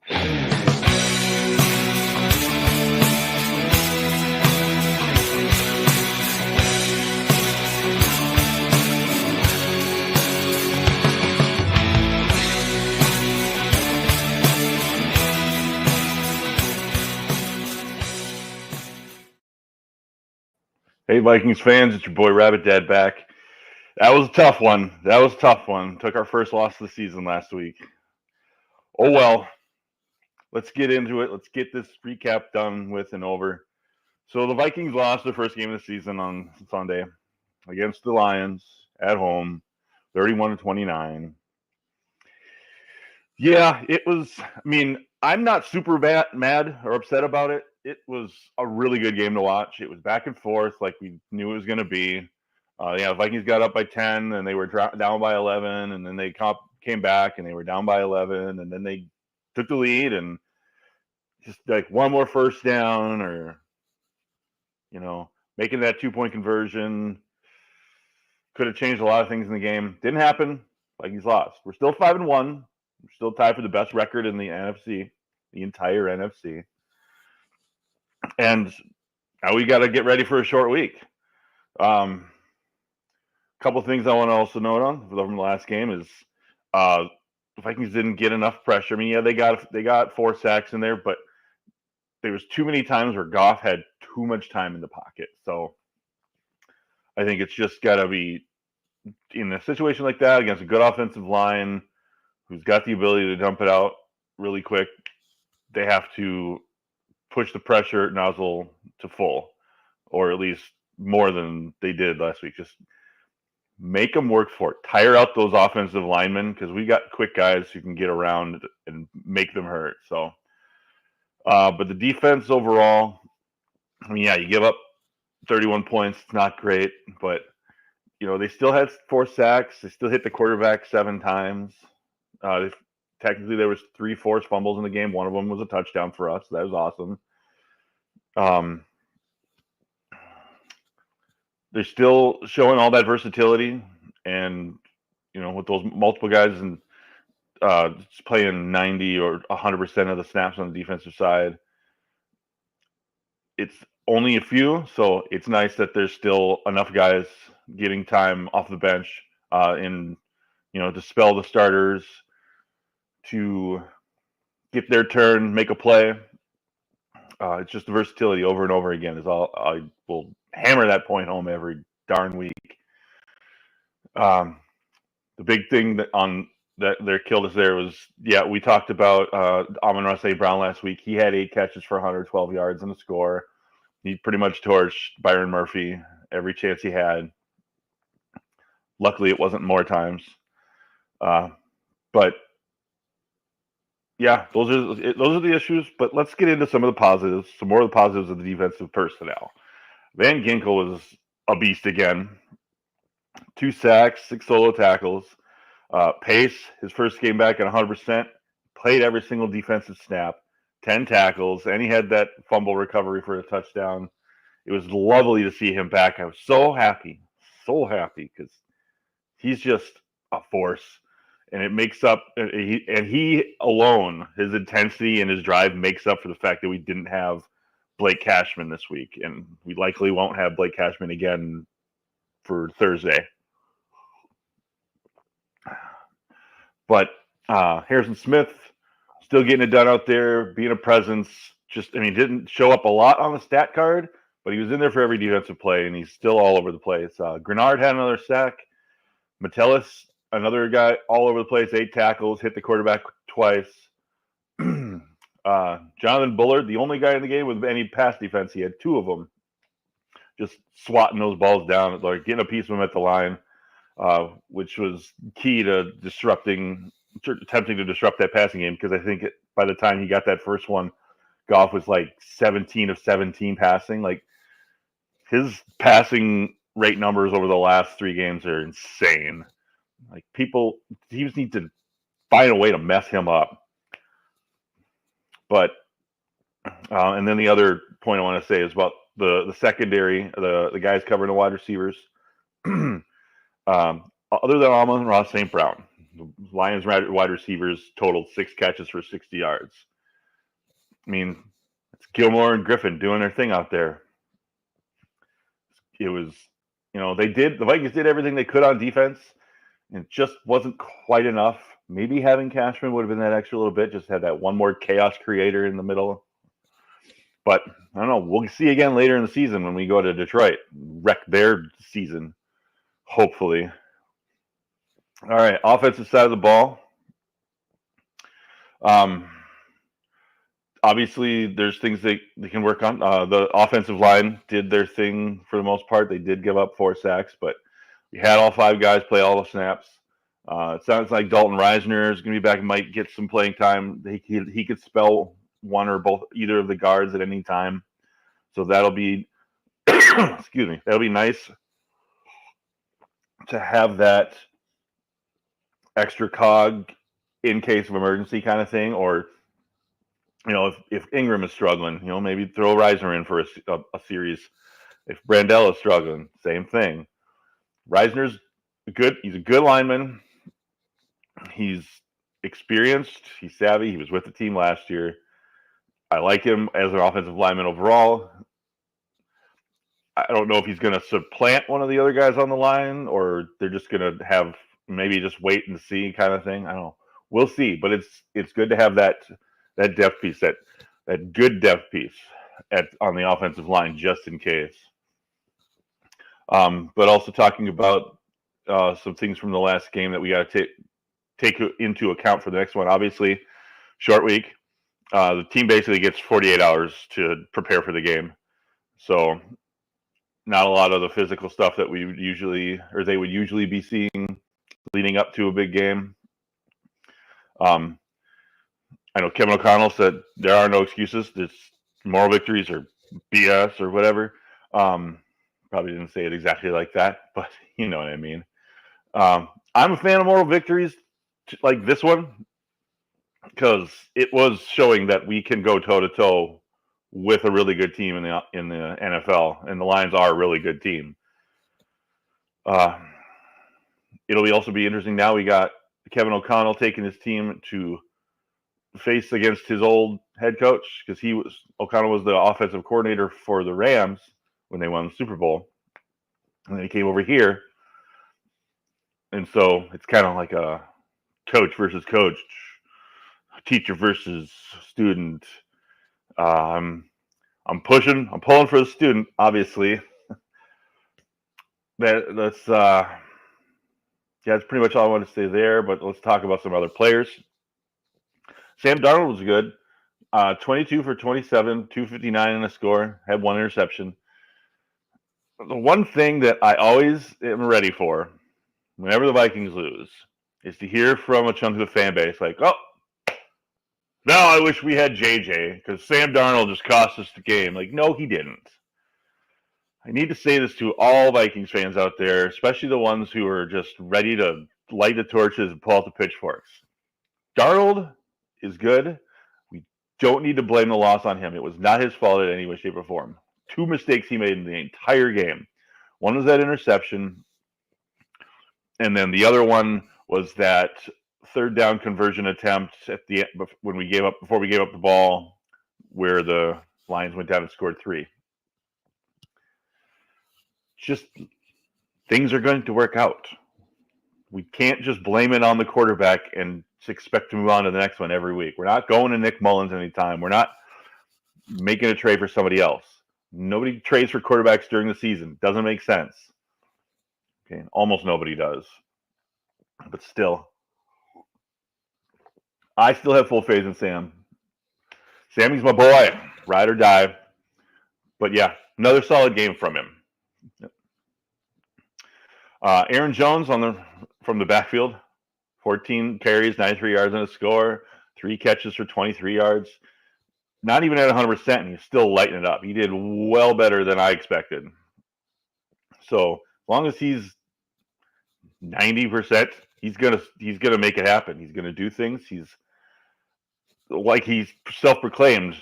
Hey, Vikings fans, it's your boy RabbitDad back. That was a tough one. Took our first loss of the season last week. Oh, well. Let's get into it. Let's get this recap done with and over. So the Vikings lost their first game of the season on Sunday against the Lions at home, 31-29. Yeah, it was, I'm not super mad or upset about it. It was a really good game to watch. It was back and forth like we knew it was going to be. Vikings got up by 10 and they were down by 11, and then they came back and they were down by 11, and then they took the lead and just like one more first down or, making that 2-point conversion could have changed a lot of things in the game. Didn't happen. Vikings lost. We're still 5-1. We're still tied for the best record in the NFC, the entire NFC. And now we got to get ready for a short week. A couple things I want to also note on from the last game is the Vikings didn't get enough pressure. They got 4 sacks in there, but there was too many times where Goff had too much time in the pocket. So I think it's just got to be in a situation like that against a good offensive line who's got the ability to dump it out really quick. They have to push the pressure nozzle to full, or at least more than they did last week. Just make them work for it. Tire out those offensive linemen because we got quick guys who can get around and make them hurt. So, but the defense overall, you give up 31 points. It's not great, but they still had 4 sacks. They still hit the quarterback 7 times. Technically, there was 3 forced fumbles in the game. One of them was a touchdown for us. That was awesome. They're still showing all that versatility, and with those multiple guys and playing 90 or 100% of the snaps on the defensive side. It's only a few, so it's nice that there's still enough guys getting time off the bench and to spell the starters to get their turn, make a play. It's just the versatility over and over again is all. I will hammer that point home every darn week. The big thing that killed us there was, we talked about Amon-Ra St. Brown last week. He had 8 catches for 112 yards and a score. He pretty much torched Byron Murphy every chance he had. Luckily, it wasn't more times. But yeah, those are the issues. But let's get into some of the positives, some more of the positives of the defensive personnel. Van Ginkel was a beast again. 2 sacks, 6 solo tackles. Pace, his first game back at 100%, played every single defensive snap, 10 tackles, and he had that fumble recovery for a touchdown. It was lovely to see him back. I was so happy because he's just a force. And it makes up, and he alone, his intensity and his drive makes up for the fact that we didn't have Blake Cashman this week. And we likely won't have Blake Cashman again for Thursday. But Harrison Smith still getting it done out there, being a presence. Didn't show up a lot on the stat card, but he was in there for every defensive play, and he's still all over the place. Grenard had another sack. Metellus, another guy all over the place, 8 tackles, hit the quarterback twice. Jonathan Bullard, the only guy in the game with any pass defense, he had 2 of them. Just swatting those balls down, like getting a piece of them at the line, which was key to attempting to disrupt that passing game, because I think by the time he got that first one, Goff was like 17 of 17 passing. Like, his passing rate numbers over the last 3 games are insane. Like, teams need to find a way to mess him up. But and then the other point I want to say is about the secondary, the guys covering the wide receivers. Other than Amon-Ra St. Brown, the Lions wide receivers totaled 6 catches for 60 yards. I mean, it's Gilmore and Griffin doing their thing out there. It was, the Vikings did everything they could on defense, and it just wasn't quite enough. Maybe having Cashman would have been that extra little bit, just had that one more chaos creator in the middle. But I don't know. We'll see again later in the season when we go to Detroit, wreck their season, hopefully. All right, offensive side of the ball. Obviously, there's things they can work on. The offensive line did their thing for the most part. They did give up 4 sacks, but we had all 5 guys play all the snaps. It sounds like Dalton Reisner is going to be back and might get some playing time. He could spell one or both, either of the guards at any time. So that'll be, excuse me, that'll be nice to have that extra cog in case of emergency kind of thing. Or, if Ingram is struggling, maybe throw Reisner in for a series. If Brandell is struggling, same thing. Reisner's good. He's a good lineman. He's experienced. He's savvy. He was with the team last year. I like him as an offensive lineman overall. I don't know if he's going to supplant one of the other guys on the line, or they're just going to have maybe just wait and see kind of thing. I don't know. We'll see. But it's good to have that depth piece, that good depth piece on the offensive line, just in case. But also talking about some things from the last game that we got to take into account for the next one. Obviously, short week. The team basically gets 48 hours to prepare for the game. So not a lot of the physical stuff that they would usually be seeing leading up to a big game. I know Kevin O'Connell said there are no excuses. There's moral victories or BS or whatever. Probably didn't say it exactly like that, but you know what I mean. I'm a fan of moral victories like this one because it was showing that we can go toe-to-toe with a really good team in the NFL, and the Lions are a really good team. It'll also be interesting now. We got Kevin O'Connell taking his team to face against his old head coach, because O'Connell was the offensive coordinator for the Rams when they won the Super Bowl, and then he came over here, and so it's kind of like a coach versus coach, teacher versus student. I'm pulling for the student, obviously. That's pretty much all I want to say there. But let's talk about some other players. Sam Darnold was good. 22 for 27, 259 in a score, had 1 interception. The one thing that I always am ready for whenever the Vikings lose is to hear from a chunk of the fan base like, oh, now I wish we had JJ because Sam Darnold just cost us the game. Like, no, he didn't. I need to say this to all Vikings fans out there, especially the ones who are just ready to light the torches and pull out the pitchforks. Darnold is good. We don't need to blame the loss on him. It was not his fault in any way, shape, or form. 2 mistakes he made in the entire game. One was that interception, and then the other one was that 3rd down conversion attempt at the end before we gave up the ball, where the Lions went down and scored 3. Just things are going to work out. We can't just blame it on the quarterback and expect to move on to the next one every week. We're not going to Nick Mullins anytime. We're not making a trade for somebody else. Nobody trades for quarterbacks during the season. Doesn't make sense. Okay, almost nobody does. But still, I still have full faith in Sam. Sammy's my boy. Ride or die. But yeah, another solid game from him. Aaron Jones from the backfield, 14 carries, 93 yards and a score, 3 catches for 23 yards. Not even at 100%, and he's still lighting it up. He did well better than I expected. So as long as he's 90%, he's gonna make it happen. He's gonna do things. He's self-proclaimed.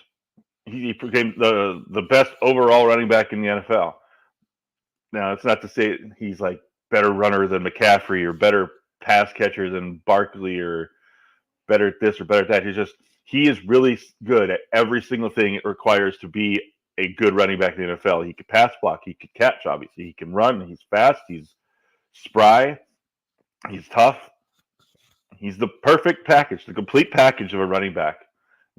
He became the best overall running back in the NFL. Now, it's not to say he's like better runner than McCaffrey or better pass catcher than Barkley or better at this or better at that. he is really good at every single thing it requires to be a good running back in the NFL. He could pass block, he could catch, obviously. He can run, he's fast, he's spry, he's tough. He's the perfect package, the complete package of a running back.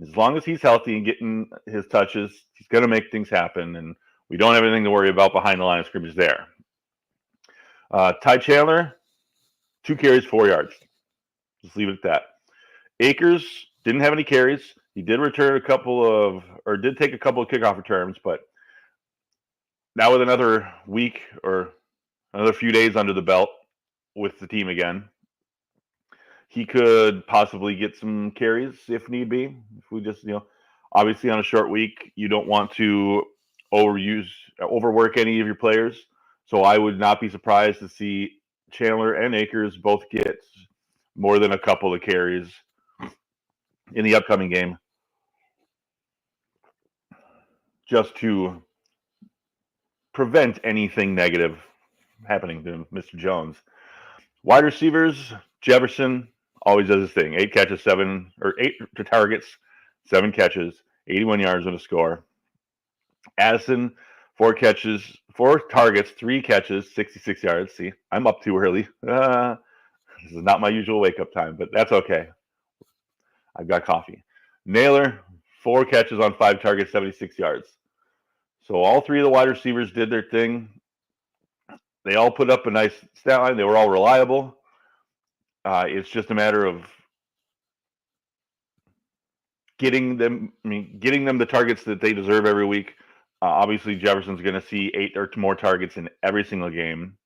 As long as he's healthy and getting his touches, he's going to make things happen, and we don't have anything to worry about behind the line of scrimmage there. Ty Chandler, 2 carries, 4 yards. Just leave it at that. Akers didn't have any carries. He did return did take a couple of kickoff returns, but now with another week or another few days under the belt with the team again, he could possibly get some carries if need be. If we just, obviously on a short week, you don't want to overwork any of your players. So I would not be surprised to see Chandler and Akers both get more than a couple of carries in the upcoming game, just to prevent anything negative happening to Mr. Jones. Wide receivers, Jefferson always does his thing. 8 targets, 7 catches, 81 yards and a score. Addison, 4 targets, 3 catches, 66 yards. See, I'm up too early. This is not my usual wake-up time, but that's okay. I've got coffee. Naylor, 4 catches on 5 targets, 76 yards. So all 3 of the wide receivers did their thing. They all put up a nice stat line. They were all reliable. It's just a matter of getting them the targets that they deserve every week. Obviously, Jefferson's going to see 8 or more targets in every single game.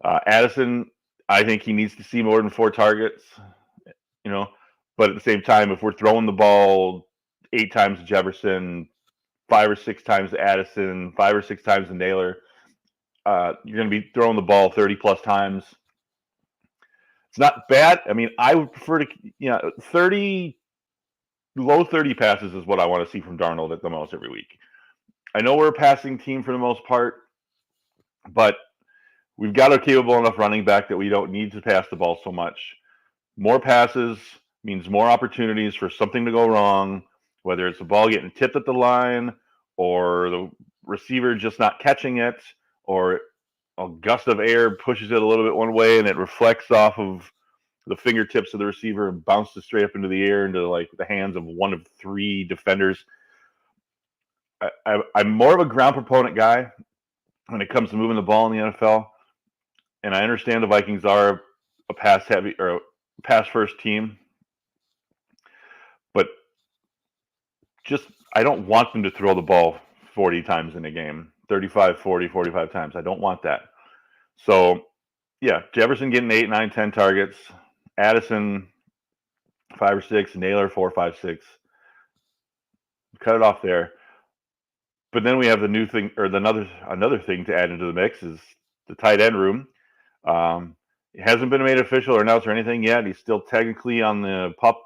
Addison, I think he needs to see more than 4 targets. But at the same time, if we're throwing the ball 8 times to Jefferson, 5 or 6 times to Addison, 5 or 6 times to Naylor, you're going to be throwing the ball 30 plus times. It's not bad. I mean, I would prefer to, 30, low 30 passes is what I want to see from Darnold at the most every week. I know we're a passing team for the most part, but we've got a capable enough running back that we don't need to pass the ball so much. More passes means more opportunities for something to go wrong, whether it's the ball getting tipped at the line or the receiver just not catching it, or a gust of air pushes it a little bit one way and it reflects off of the fingertips of the receiver and bounces straight up into the air into like the hands of one of 3 defenders. I'm more of a ground proponent guy when it comes to moving the ball in the NFL, and I understand the Vikings are a pass heavy or a pass first team, but just I don't want them to throw the ball 40 times in a game, 35, 40, 45 times. I don't want that. So, yeah, Jefferson getting 8, 9, 10 targets, Addison 5 or 6, Naylor 4, 5, 6. Cut it off there. But then we have the new thing, or another thing to add into the mix is the tight end room. It hasn't been made official or announced or anything yet. He's still technically on the pup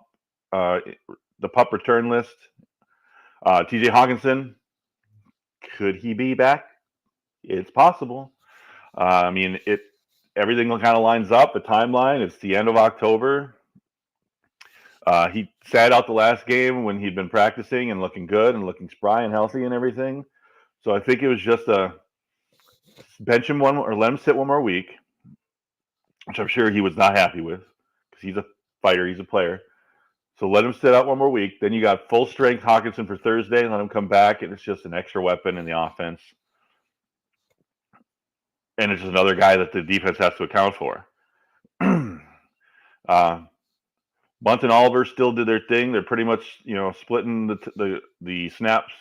return list. TJ Hawkinson, could he be back? It's possible. Everything kind of lines up. The timeline. It's the end of October. He sat out the last game when he'd been practicing and looking good and looking spry and healthy and everything. So I think it was just a bench him one or let him sit one more week, which I'm sure he was not happy with because he's a fighter, he's a player. So let him sit out one more week. Then you got full strength Hawkinson for Thursday and let him come back, and it's just an extra weapon in the offense. And it's just another guy that the defense has to account for. Bunt and Oliver still did their thing. They're pretty much, splitting the snaps.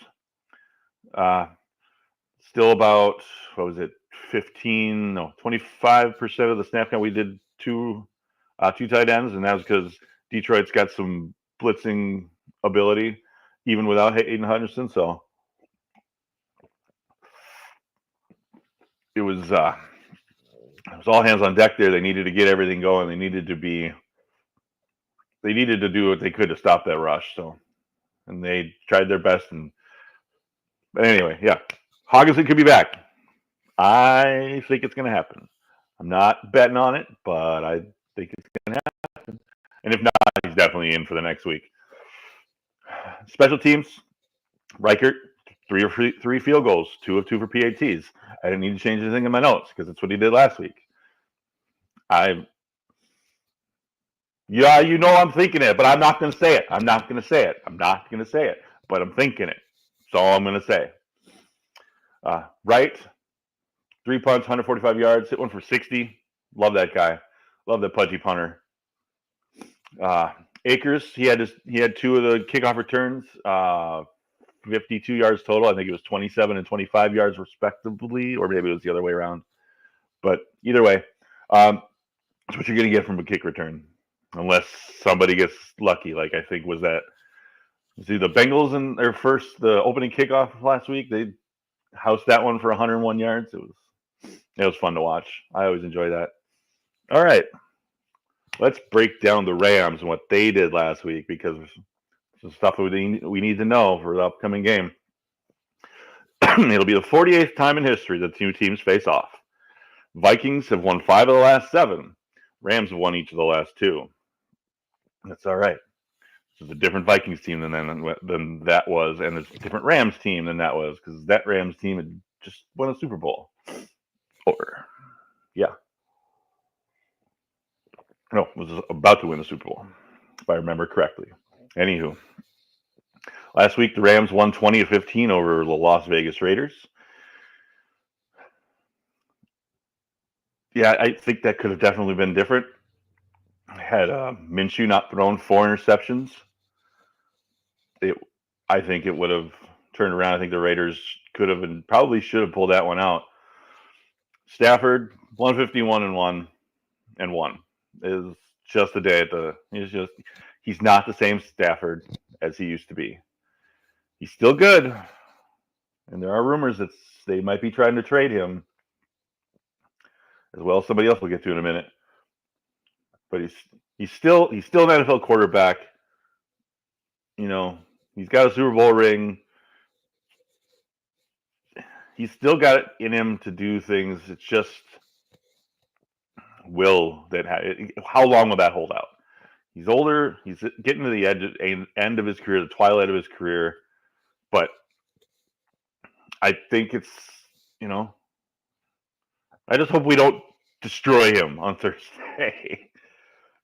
Still about 25% of the snap count. We did two tight ends, and that was because Detroit's got some blitzing ability, even without Hayden Hutchinson. So it was all hands on deck there. They needed to get everything going. They needed to do what they could to stop that rush. So, and they tried their best. But anyway, yeah, Hawkinson could be back. I think it's going to happen. I'm not betting on it, but I think it's going to happen. And if not, he's definitely in for the next week. Special teams, Reichert, three field goals, 2 of 2 for PATs. I didn't need to change anything in my notes because that's what he did last week. I'm thinking it, but I'm not going to say it. I'm not going to say it, but I'm thinking it. That's all I'm going to say. Wright, 3 punts, 145 yards, hit one for 60. Love that guy. Love that pudgy punter. Akers, he had 2 of the kickoff returns, 52 yards total. I think it was 27 and 25 yards respectively, or maybe it was the other way around. But either way, that's what you're going to get from a kick return, unless somebody gets lucky. Like I think was the Bengals in their the opening kickoff last week. They housed that one for 101 yards. It was fun to watch. I always enjoy that. All right. Let's break down the Rams and what they did last week, because some stuff we need to know for the upcoming game. It'll be the 48th time in history that 2 teams face off. Vikings have won 5 of the last 7. Rams have won each of the last 2. That's all right. It's a different Vikings team than that was, and it's a different Rams team than that was, because that Rams team had just won a Super Bowl. No, was about to win the Super Bowl, if I remember correctly. Anywho, last week the Rams won 20-15 over the Las Vegas Raiders. Yeah, I think that could have definitely been different. Had Minshew not thrown 4 interceptions, I think it would have turned around. I think the Raiders could have and probably should have pulled that one out. Stafford, 151-1 and 1. Is just a day at he's not the same Stafford as he used to be. He's still good, and there are rumors that they might be trying to trade him as well as somebody else we'll get to in a minute. But he's still an NFL quarterback. You know, he's got a Super Bowl ring. He's still got it in him to do things. It's just how long will that hold out? He's older. He's getting to the end of his career, the twilight of his career. But I think it's, I just hope we don't destroy him on Thursday.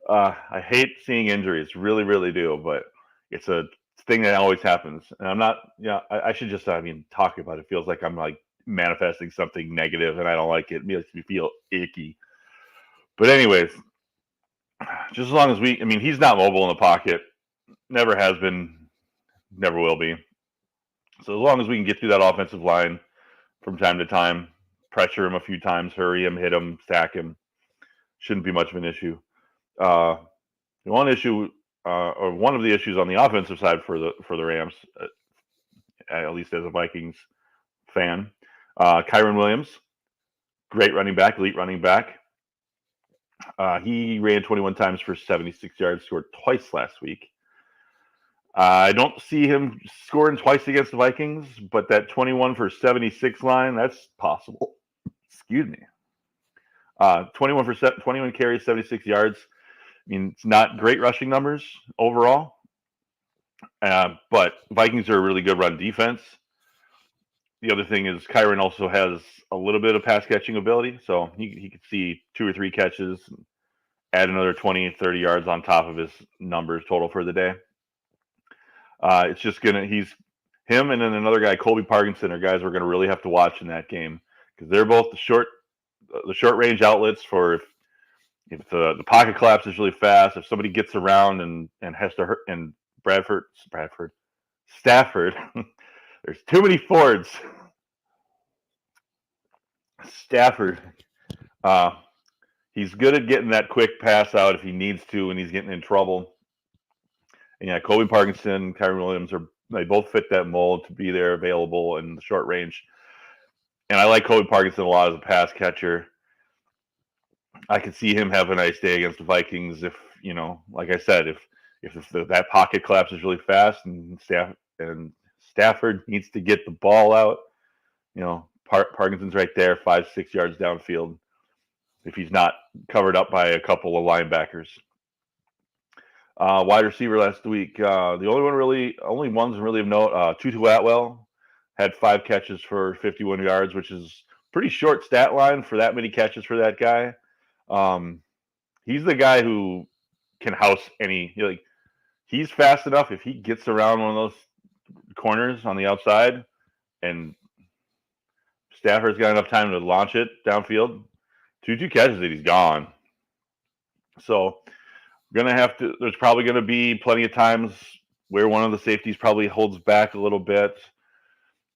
I hate seeing injuries, really, really do. But it's a thing that always happens. And I'm not, I should just, talk about it. It feels like I'm like manifesting something negative and I don't like it. It makes me feel icky. But anyways, just as long as he's not mobile in the pocket, never has been, never will be. So as long as we can get through that offensive line from time to time, pressure him a few times, hurry him, hit him, sack him, shouldn't be much of an issue. One of the issues on the offensive side for the Rams, at least as a Vikings fan, Kyren Williams, great running back, elite running back. He ran 21 times for 76 yards, scored twice last week. I don't see him scoring twice against the Vikings, but that 21 for 76 line, that's possible. Excuse me. 21 carries, 76 yards. It's not great rushing numbers overall, but Vikings are a really good run defense. The other thing is Kyren also has a little bit of pass catching ability, so he could see 2 or 3 catches, add another 20, 30 yards on top of his numbers total for the day. It's just he's him and then another guy, Colby Parkinson, are guys we're going to really have to watch in that game, because they're both the short range outlets for if the pocket collapses really fast, if somebody gets around and has to hurt, and Stafford, there's too many Fords. Stafford, he's good at getting that quick pass out if he needs to when he's getting in trouble. And Colby Parkinson, Kyren Williams, they both fit that mold to be there, available in the short range. And I like Colby Parkinson a lot as a pass catcher. I could see him have a nice day against the Vikings if, like I said, if that pocket collapses really fast and Stafford needs to get the ball out, Parkinson's right there, 5-6 yards downfield, if he's not covered up by a couple of linebackers. Wide receiver last week. The only ones really of note, Tutu Atwell had 5 catches for 51 yards, which is pretty short stat line for that many catches for that guy. He's the guy who can house any, like, he's fast enough. If he gets around one of those corners on the outside and Stafford's got enough time to launch it downfield, 2 catches it, he's gone. So there's probably going to be plenty of times where one of the safeties probably holds back a little bit.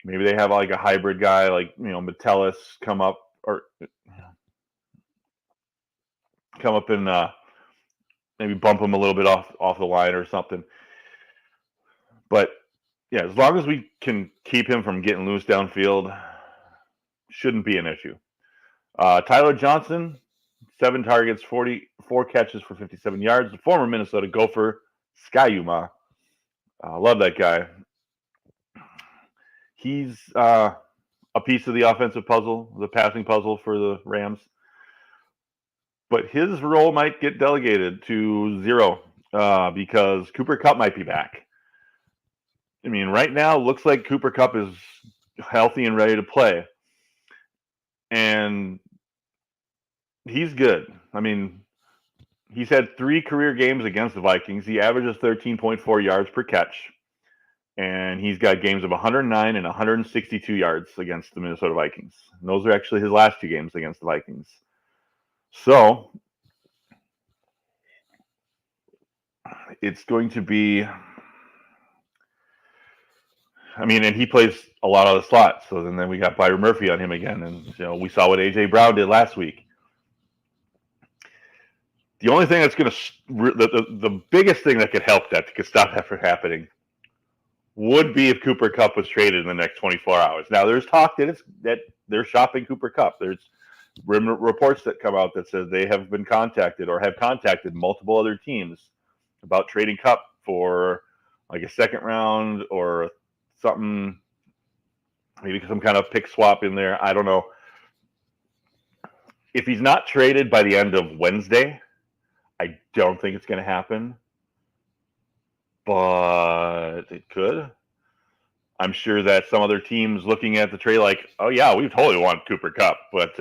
Maybe they have like a hybrid guy like, Metellus come up and maybe bump him a little bit off the line or something. But yeah, as long as we can keep him from getting loose downfield, shouldn't be an issue. Tyler Johnson, 7 targets, 44 catches for 57 yards. The former Minnesota Gopher, Skyuma. Love that guy. He's a piece of the offensive puzzle, the passing puzzle for the Rams. But his role might get delegated to 0 because Cooper Kupp might be back. I mean, right now, looks like Cooper Kupp is healthy and ready to play. And he's good. I mean, he's had 3 career games against the Vikings. He averages 13.4 yards per catch. And he's got games of 109 and 162 yards against the Minnesota Vikings. And those are actually his last 2 games against the Vikings. So it's going to be, and he plays a lot of the slots. So then we got Byron Murphy on him again. And, we saw what A.J. Brown did last week. The only thing that's going to, the biggest thing that could help that could stop that from happening would be if Cooper Kupp was traded in the next 24 hours. Now, there's talk that they're shopping Cooper Kupp. There's reports that come out that says they have been contacted or have contacted multiple other teams about trading Kupp for like a second round or something, maybe some kind of pick swap in there. I don't know. If he's not traded by the end of Wednesday, I don't think it's going to happen. But it could. I'm sure that some other teams looking at the trade like, oh, yeah, we totally want Cooper Kupp. But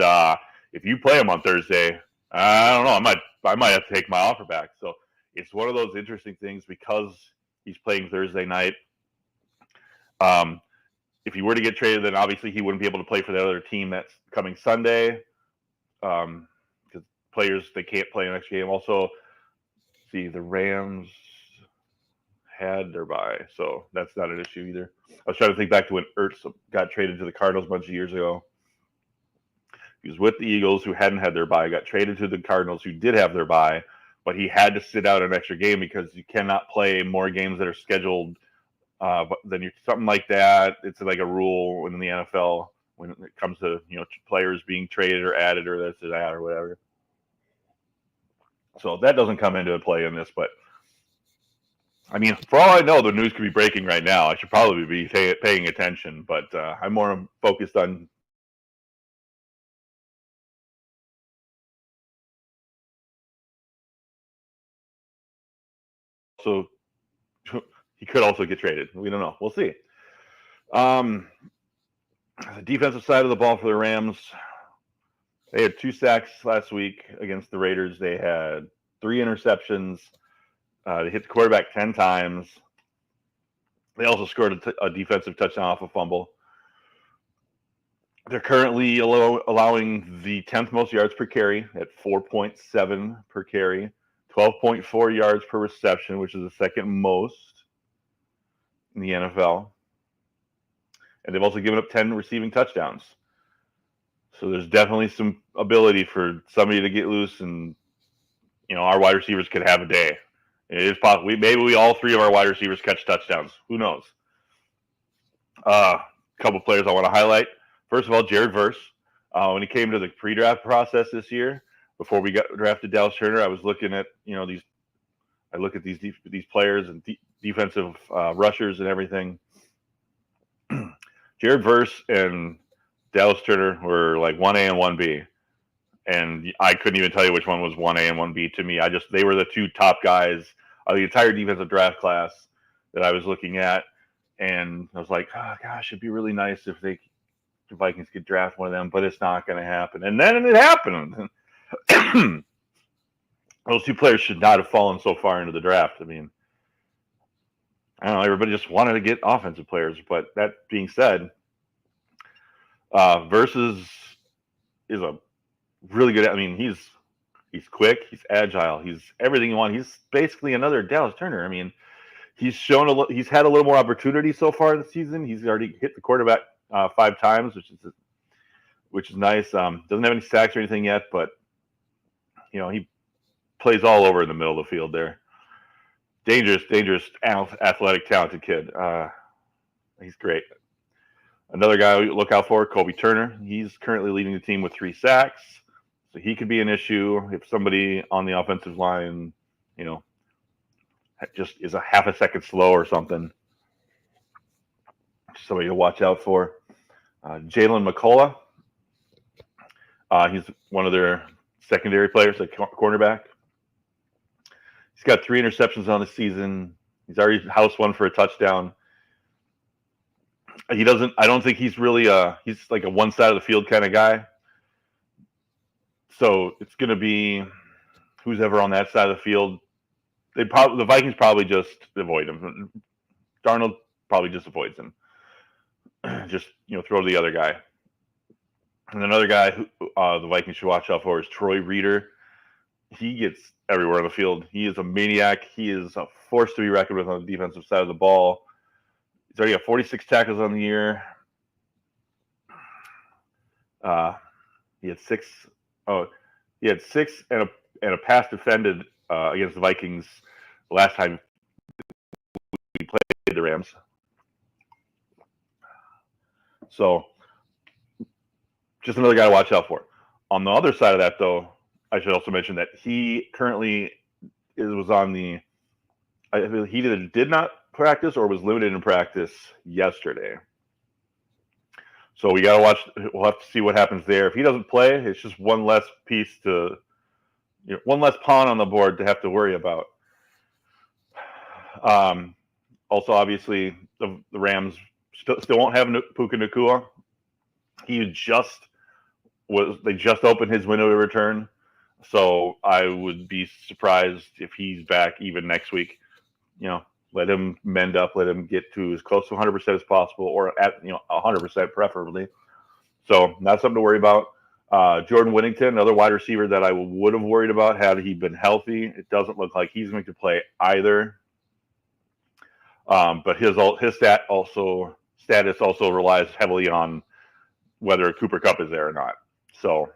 if you play him on Thursday, I don't know. I might have to take my offer back. So it's one of those interesting things because he's playing Thursday night. If he were to get traded, then obviously he wouldn't be able to play for the other team that's coming Sunday. Because players, they can't play an extra game. Also, see, the Rams had their bye, so that's not an issue either. I was trying to think back to when Ertz got traded to the Cardinals a bunch of years ago. He was with the Eagles, who hadn't had their bye, got traded to the Cardinals, who did have their bye, but he had to sit out an extra game because you cannot play more games that are scheduled than something like that. It's like a rule in the NFL when it comes to players being traded or added or this or that or whatever. So that doesn't come into play in this, but for all I know, the news could be breaking right now. I should probably be paying attention, but I'm more focused on. So he could also get traded. We don't know. We'll see. The defensive side of the ball for the Rams, they had 2 sacks last week against the Raiders. They had 3 interceptions. They hit the quarterback 10 times. They also scored a defensive touchdown off a fumble. They're currently allowing the 10th most yards per carry at 4.7 per carry, 12.4 yards per reception, which is the second most in the NFL. And they've also given up 10 receiving touchdowns. So there's definitely some ability for somebody to get loose, and our wide receivers could have a day. It is possible. Maybe all 3 of our wide receivers catch touchdowns. Who knows? A couple players I want to highlight. First of all, Jared Verse. When he came to the pre-draft process this year, before we got drafted Dallas Turner, I was looking at these. I look at these players and defensive rushers and everything. Jared Verse and Dallas Turner were like 1A and 1B. And I couldn't even tell you which one was 1A and 1B to me. They were the 2 top guys the entire defensive draft class that I was looking at, and I was like, oh gosh, it'd be really nice if the Vikings could draft one of them, but it's not going to happen. And then it happened. Those two players should not have fallen so far into the draft. I mean, I don't know. Everybody just wanted to get offensive players, but that being said, Versus is a really good. I mean, he's quick, he's agile, he's everything you want. He's basically another Dallas Turner. I mean, he's shown he's had a little more opportunity so far this season. He's already hit the quarterback 5 times, which is nice. Doesn't have any sacks or anything yet, but he plays all over in the middle of the field there. Dangerous, athletic, talented kid. He's great. Another guy we look out for, Kobe Turner. He's currently leading the team with 3 sacks, so he could be an issue if somebody on the offensive line, just is a half a second slow or something. Somebody to watch out for. Jalen McCullough. He's one of their secondary players, like cornerback. He's got 3 interceptions on the season. He's already house one for a touchdown. I don't think he's really he's like a one side of the field kind of guy. So it's going to be who's ever on that side of the field. The Vikings probably just avoid him. Darnold probably just avoids him. Just throw to the other guy. And another guy who the Vikings should watch out for is Troy Reeder. He gets everywhere on the field. He is a maniac. He is a force to be reckoned with on the defensive side of the ball. He's already got 46 tackles on the year. He had 6. He had 6 and a pass defended against the Vikings the last time we played the Rams. So, just another guy to watch out for. On the other side of that, though, I should also mention that he currently was on the. He either did not practice or was limited in practice yesterday. So we got to watch. We'll have to see what happens there. If he doesn't play, it's just one less piece one less pawn on the board to have to worry about. Also, obviously, the Rams still won't have Puka Nacua. They just opened his window to return, so I would be surprised if he's back even next week. Let him mend up, let him get to as close to 100% as possible, or at 100% preferably. So not something to worry about. Jordan Whittington, another wide receiver that I would have worried about had he been healthy. It doesn't look like he's going to play either. But his status also relies heavily on whether Cooper Kupp is there or not. So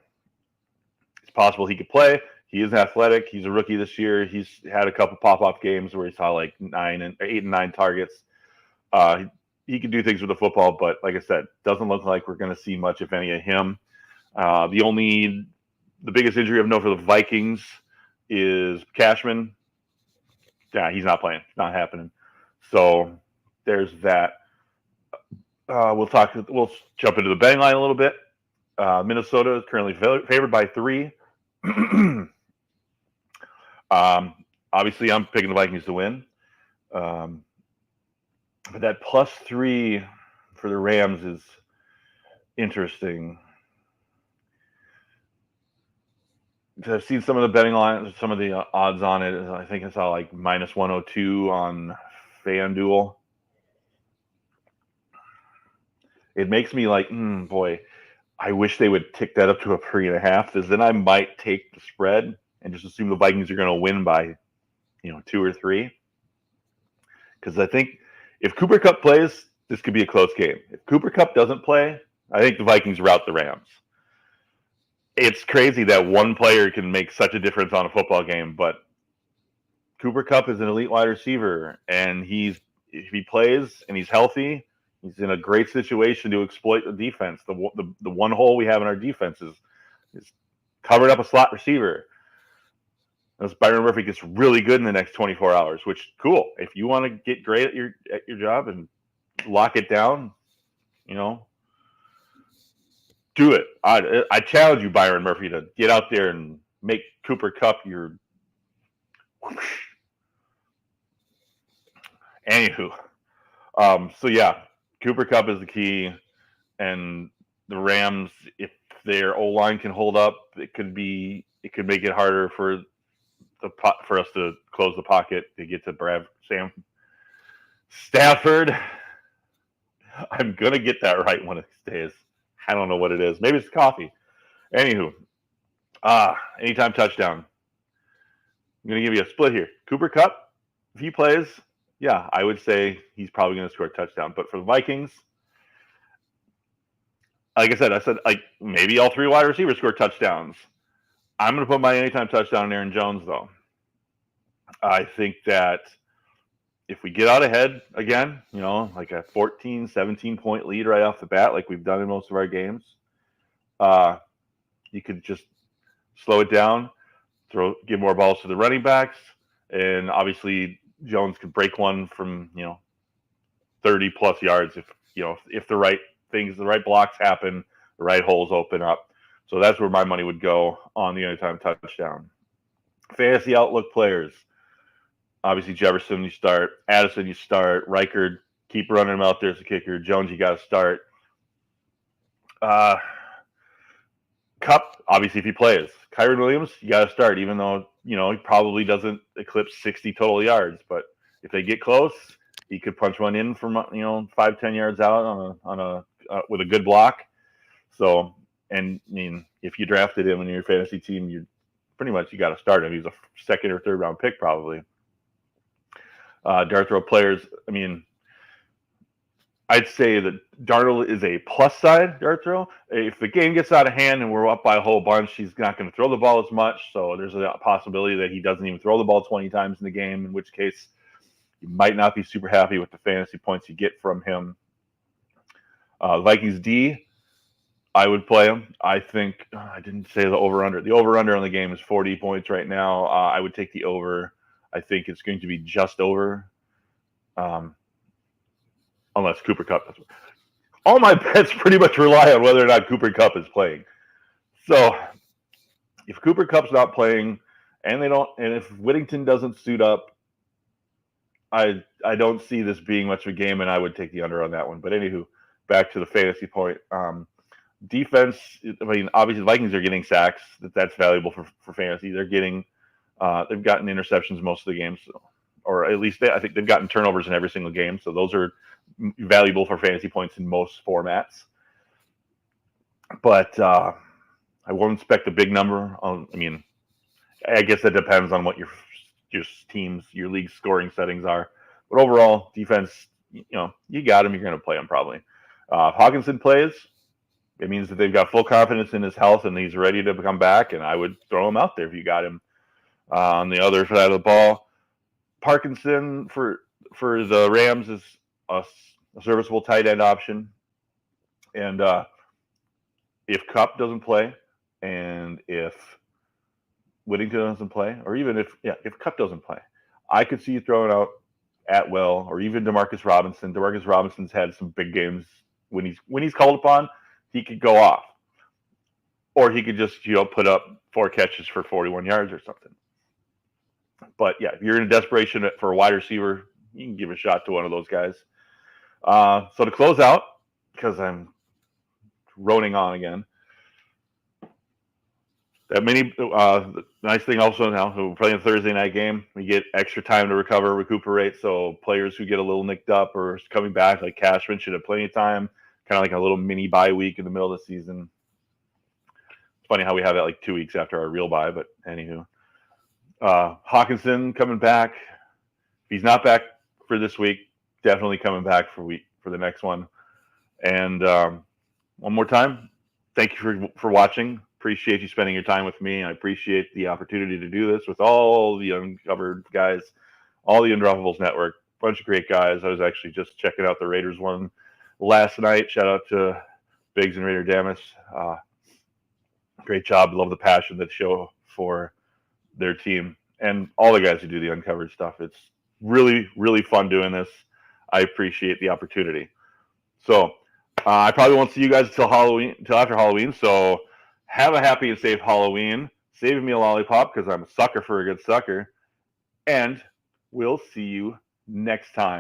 it's possible he could play. He is athletic. He's a rookie this year. He's had a couple pop-off games where he saw like 8 and 9 targets. He can do things with the football, but like I said, doesn't look like we're going to see much, if any, of him. The biggest injury of note for the Vikings is Cashman. Yeah, he's not playing. It's not happening. So there's that. We'll jump into the betting line a little bit. Minnesota is currently favored by 3. Obviously, I'm picking the Vikings to win. But that +3 for the Rams is interesting. I've seen some of the betting lines, some of the odds on it. I think I saw like -102 on FanDuel. It makes me like, boy, I wish they would tick that up to a 3.5, because then I might take the spread and just assume the Vikings are going to win by, 2 or 3. Because I think if Cooper Kupp plays, this could be a close game. If Cooper Kupp doesn't play, I think the Vikings rout the Rams. It's crazy that one player can make such a difference on a football game, but Cooper Kupp is an elite wide receiver, and if he plays and he's healthy, he's in a great situation to exploit the defense. The one hole we have in our defense is covered up a slot receiver. As Byron Murphy gets really good in the next 24 hours, which cool. If you want to get great at your job and lock it down, do it. I challenge you, Byron Murphy, to get out there and make Cooper Kupp your Anywho, so yeah, Cooper Kupp is the key, and the Rams, if their O line can hold up, it could make it harder for us to close the pocket to get to Sam Stafford. I'm gonna get that right one of these days. I don't know what it is. Maybe it's coffee. Anywho, anytime touchdown. I'm gonna give you a split here. Cooper Kupp, if he plays, yeah, I would say he's probably gonna score a touchdown. But for the Vikings, like I said like maybe all three wide receivers score touchdowns. I'm gonna put my anytime touchdown on Aaron Jones though. I think that if we get out ahead again, like a 14, 17-point lead right off the bat, like we've done in most of our games, you could just slow it down, give more balls to the running backs, and obviously Jones could break one from 30 plus yards if the right things, the right blocks happen, the right holes open up. So that's where my money would go on the anytime touchdown. Fantasy outlook players. Obviously, Jefferson, you start. Addison, you start. Reichard, keep running him out there as a kicker. Jones, you got to start. Kupp, obviously, if he plays. Kyren Williams, you got to start, even though, he probably doesn't eclipse 60 total yards. But if they get close, he could punch one in from, 5-10 yards out with a good block. So, and I mean, if you drafted him in your fantasy team, you got to start him. He's a second or third round pick probably. Dart throw players, I mean, I'd say that Darnold is a plus side dart throw. If the game gets out of hand and we're up by a whole bunch, he's not going to throw the ball as much. So there's a possibility that he doesn't even throw the ball 20 times in the game, in which case you might not be super happy with the fantasy points you get from him. Vikings D, I would play him. I think, I didn't say the over-under. The over-under on the game is 40 points right now. I would take the over. I think it's going to be just over, unless Cooper Kupp does. All my bets pretty much rely on whether or not Cooper Kupp is playing. So if Cooper Kupp's not playing, and if Whittington doesn't suit up, I don't see this being much of a game, and I would take the under on that one. But anywho, back to the fantasy point. Defense, I mean, obviously the Vikings are getting sacks. That's valuable for fantasy. They've gotten interceptions most of the games, or at least I think they've gotten turnovers in every single game. So those are valuable for fantasy points in most formats. But I won't expect a big number. I guess that depends on what your league scoring settings are. But overall, defense, you got him. You're going to play him probably. If Hawkinson plays, it means that they've got full confidence in his health and he's ready to come back. And I would throw him out there if you got him. On the other side of the ball, Parkinson for the Rams is a serviceable tight end option. And if Kupp doesn't play, and if Whittington doesn't play, or even if Kupp doesn't play, I could see you throwing out Atwell or even Demarcus Robinson. Demarcus Robinson's had some big games when he's called upon. He could go off, or he could just put up 4 catches for 41 yards or something. But yeah, if you're in desperation for a wide receiver, you can give a shot to one of those guys. So to close out, because I'm droning on again, the nice thing also now, we're playing a Thursday night game, we get extra time to recuperate. So players who get a little nicked up or coming back, like Cashman, should have plenty of time, kind of like a little mini bye week in the middle of the season. It's funny how we have that like 2 weeks after our real bye, but anywho. Hawkinson coming back. If he's not back for this week, definitely coming back for the next one. And one more time, thank you for watching. Appreciate you spending your time with me. I appreciate the opportunity to do this with all the Uncovered guys, all the Undroppables Network, bunch of great guys. I was actually just checking out the Raiders one last night. Shout out to Biggs and Raider Damas. Great job. Love the passion that show for their team and all the guys who do the Uncovered stuff. It's really, really fun doing this. I appreciate the opportunity. So I probably won't see you guys until after Halloween. So have a happy and safe Halloween. Save me a lollipop because I'm a sucker for a good sucker. And we'll see you next time.